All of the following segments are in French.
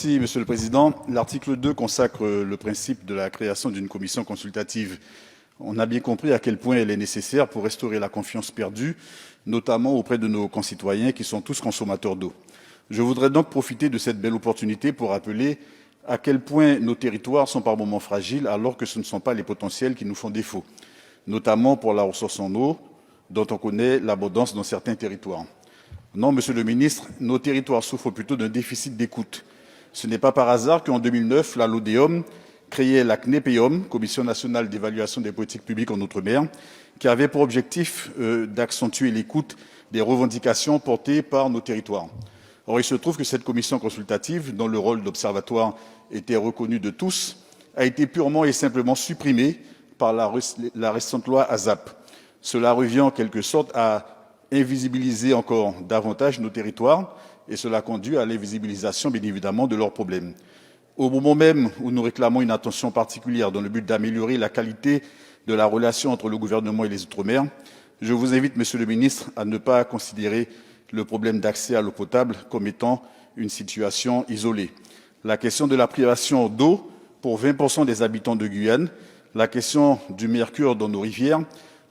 Merci, Monsieur le Président. L'article 2 consacre le principe de la création d'une commission consultative. On a bien compris à quel point elle est nécessaire pour restaurer la confiance perdue, notamment auprès de nos concitoyens qui sont tous consommateurs d'eau. Je voudrais donc profiter de cette belle opportunité pour rappeler à quel point nos territoires sont par moments fragiles alors que ce ne sont pas les potentiels qui nous font défaut, notamment pour la ressource en eau dont on connaît l'abondance dans certains territoires. Non, Monsieur le Ministre, nos territoires souffrent plutôt d'un déficit d'écoute. Ce n'est pas par hasard qu'en 2009, la LODEOM créait la CNEPEOM, Commission nationale d'évaluation des politiques publiques en Outre-mer, qui avait pour objectif d'accentuer l'écoute des revendications portées par nos territoires. Or, il se trouve que cette commission consultative, dont le rôle d'observatoire était reconnu de tous, a été purement et simplement supprimée par la récente loi ASAP. Cela revient en quelque sorte à invisibiliser encore davantage nos territoires et cela conduit à l'invisibilisation, bien évidemment, de leurs problèmes. Au moment même où nous réclamons une attention particulière dans le but d'améliorer la qualité de la relation entre le gouvernement et les Outre-mer, je vous invite, Monsieur le Ministre, à ne pas considérer le problème d'accès à l'eau potable comme étant une situation isolée. La question de la privation d'eau pour 20% des habitants de Guyane, la question du mercure dans nos rivières,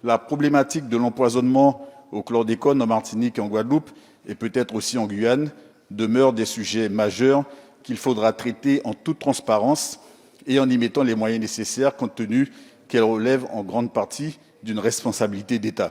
la problématique de l'empoisonnement au chlordécone en Martinique et en Guadeloupe et peut-être aussi en Guyane demeurent des sujets majeurs qu'il faudra traiter en toute transparence et en y mettant les moyens nécessaires compte tenu qu'elles relèvent en grande partie d'une responsabilité d'État.